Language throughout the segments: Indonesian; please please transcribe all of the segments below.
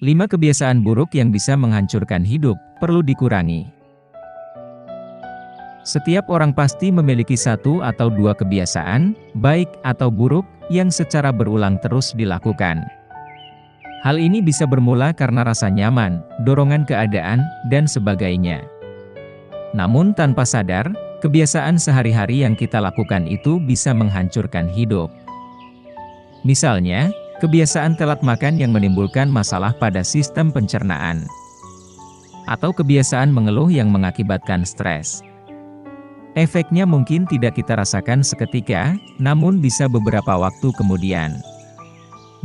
5 kebiasaan buruk yang bisa menghancurkan hidup, perlu dikurangi. Setiap orang pasti memiliki satu atau dua kebiasaan, baik atau buruk, yang secara berulang terus dilakukan. Hal ini bisa bermula karena rasa nyaman, dorongan keadaan, dan sebagainya. Namun tanpa sadar, kebiasaan sehari-hari yang kita lakukan itu bisa menghancurkan hidup. Misalnya, kebiasaan telat makan yang menimbulkan masalah pada sistem pencernaan. Atau kebiasaan mengeluh yang mengakibatkan stres. Efeknya mungkin tidak kita rasakan seketika, namun bisa beberapa waktu kemudian.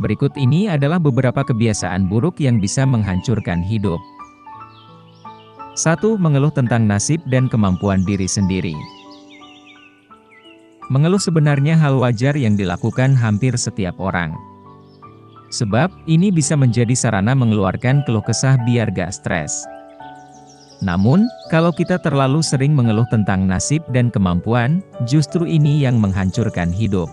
Berikut ini adalah beberapa kebiasaan buruk yang bisa menghancurkan hidup. 1. Mengeluh tentang nasib dan kemampuan diri sendiri. Mengeluh sebenarnya hal wajar yang dilakukan hampir setiap orang. Sebab, ini bisa menjadi sarana mengeluarkan keluh kesah biar gak stres. Namun, kalau kita terlalu sering mengeluh tentang nasib dan kemampuan, justru ini yang menghancurkan hidup.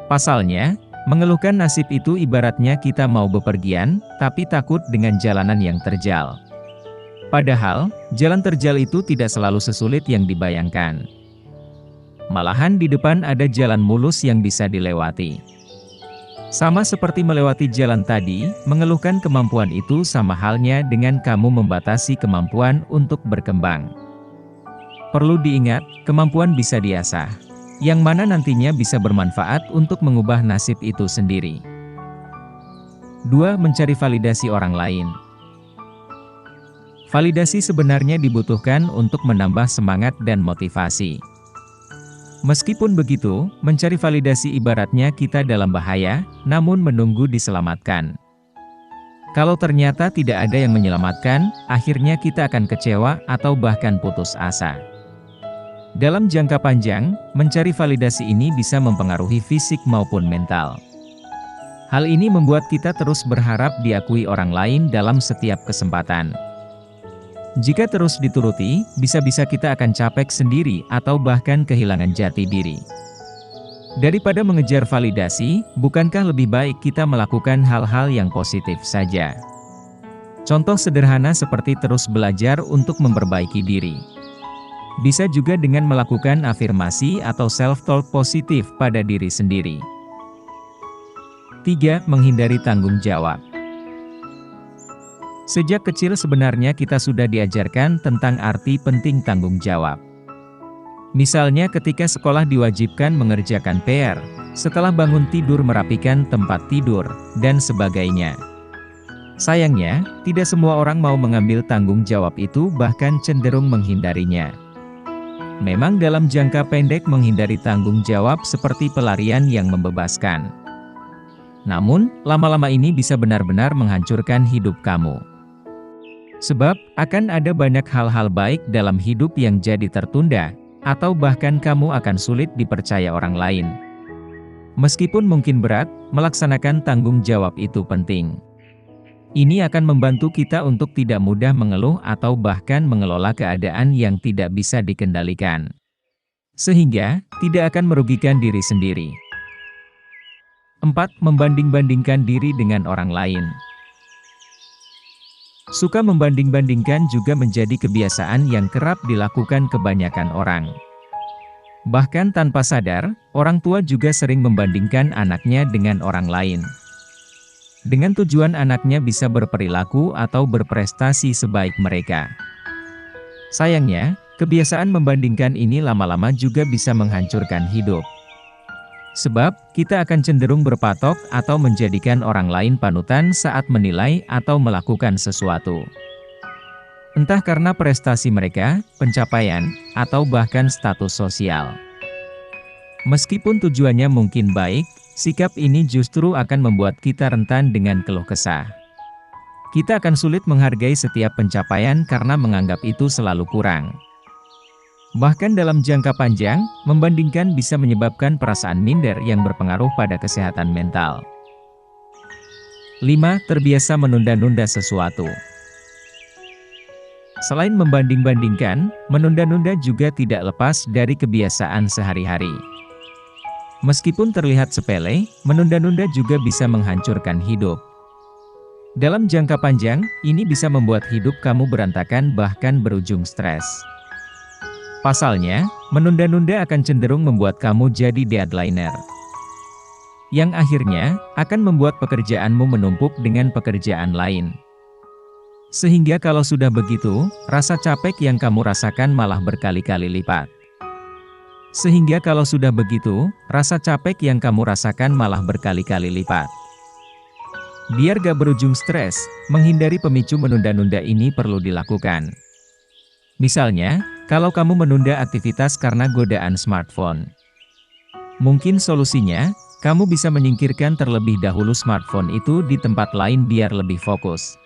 Pasalnya, mengeluhkan nasib itu ibaratnya kita mau bepergian, tapi takut dengan jalanan yang terjal. Padahal, jalan terjal itu tidak selalu sesulit yang dibayangkan. Malahan di depan ada jalan mulus yang bisa dilewati. Sama seperti melewati jalan tadi, mengeluhkan kemampuan itu sama halnya dengan kamu membatasi kemampuan untuk berkembang. Perlu diingat, kemampuan bisa diasah, yang mana nantinya bisa bermanfaat untuk mengubah nasib itu sendiri. 2. Mencari validasi orang lain. Validasi sebenarnya dibutuhkan untuk menambah semangat dan motivasi. Meskipun begitu, mencari validasi ibaratnya kita dalam bahaya, namun menunggu diselamatkan. Kalau ternyata tidak ada yang menyelamatkan, akhirnya kita akan kecewa atau bahkan putus asa. Dalam jangka panjang, mencari validasi ini bisa mempengaruhi fisik maupun mental. Hal ini membuat kita terus berharap diakui orang lain dalam setiap kesempatan. Jika terus dituruti, bisa-bisa kita akan capek sendiri atau bahkan kehilangan jati diri. Daripada mengejar validasi, bukankah lebih baik kita melakukan hal-hal yang positif saja? Contoh sederhana seperti terus belajar untuk memperbaiki diri. Bisa juga dengan melakukan afirmasi atau self-talk positif pada diri sendiri. 3. Menghindari tanggung jawab. Sejak kecil sebenarnya kita sudah diajarkan tentang arti penting tanggung jawab. Misalnya ketika sekolah diwajibkan mengerjakan PR, setelah bangun tidur merapikan tempat tidur, dan sebagainya. Sayangnya, tidak semua orang mau mengambil tanggung jawab itu bahkan cenderung menghindarinya. Memang dalam jangka pendek menghindari tanggung jawab seperti pelarian yang membebaskan. Namun, lama-lama ini bisa benar-benar menghancurkan hidup kamu. Sebab, akan ada banyak hal-hal baik dalam hidup yang jadi tertunda, atau bahkan kamu akan sulit dipercaya orang lain. Meskipun mungkin berat, melaksanakan tanggung jawab itu penting. Ini akan membantu kita untuk tidak mudah mengeluh atau bahkan mengelola keadaan yang tidak bisa dikendalikan. Sehingga, tidak akan merugikan diri sendiri. 4. Membanding-bandingkan diri dengan orang lain. Suka membanding-bandingkan juga menjadi kebiasaan yang kerap dilakukan kebanyakan orang. Bahkan tanpa sadar, orang tua juga sering membandingkan anaknya dengan orang lain. Dengan tujuan anaknya bisa berperilaku atau berprestasi sebaik mereka. Sayangnya, kebiasaan membandingkan ini lama-lama juga bisa menghancurkan hidup. Sebab, kita akan cenderung berpatok atau menjadikan orang lain panutan saat menilai atau melakukan sesuatu. Entah karena prestasi mereka, pencapaian, atau bahkan status sosial. Meskipun tujuannya mungkin baik, sikap ini justru akan membuat kita rentan dengan keluh kesah. Kita akan sulit menghargai setiap pencapaian karena menganggap itu selalu kurang. Bahkan dalam jangka panjang, membandingkan bisa menyebabkan perasaan minder yang berpengaruh pada kesehatan mental. 5. Terbiasa menunda-nunda sesuatu. Selain membanding-bandingkan, menunda-nunda juga tidak lepas dari kebiasaan sehari-hari. Meskipun terlihat sepele, menunda-nunda juga bisa menghancurkan hidup. Dalam jangka panjang, ini bisa membuat hidup kamu berantakan bahkan berujung stres. Pasalnya, menunda-nunda akan cenderung membuat kamu jadi deadliner. Yang akhirnya, akan membuat pekerjaanmu menumpuk dengan pekerjaan lain. Sehingga kalau sudah begitu, rasa capek yang kamu rasakan malah berkali-kali lipat. Biar gak berujung stres, menghindari pemicu menunda-nunda ini perlu dilakukan. Misalnya, kalau kamu menunda aktivitas karena godaan smartphone. Mungkin solusinya, kamu bisa menyingkirkan terlebih dahulu smartphone itu di tempat lain biar lebih fokus.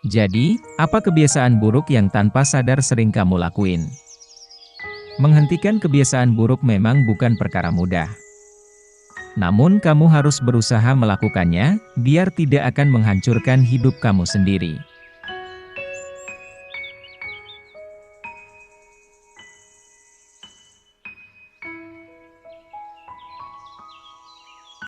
Jadi, apa kebiasaan buruk yang tanpa sadar sering kamu lakuin? Menghentikan kebiasaan buruk memang bukan perkara mudah. Namun kamu harus berusaha melakukannya, biar tidak akan menghancurkan hidup kamu sendiri.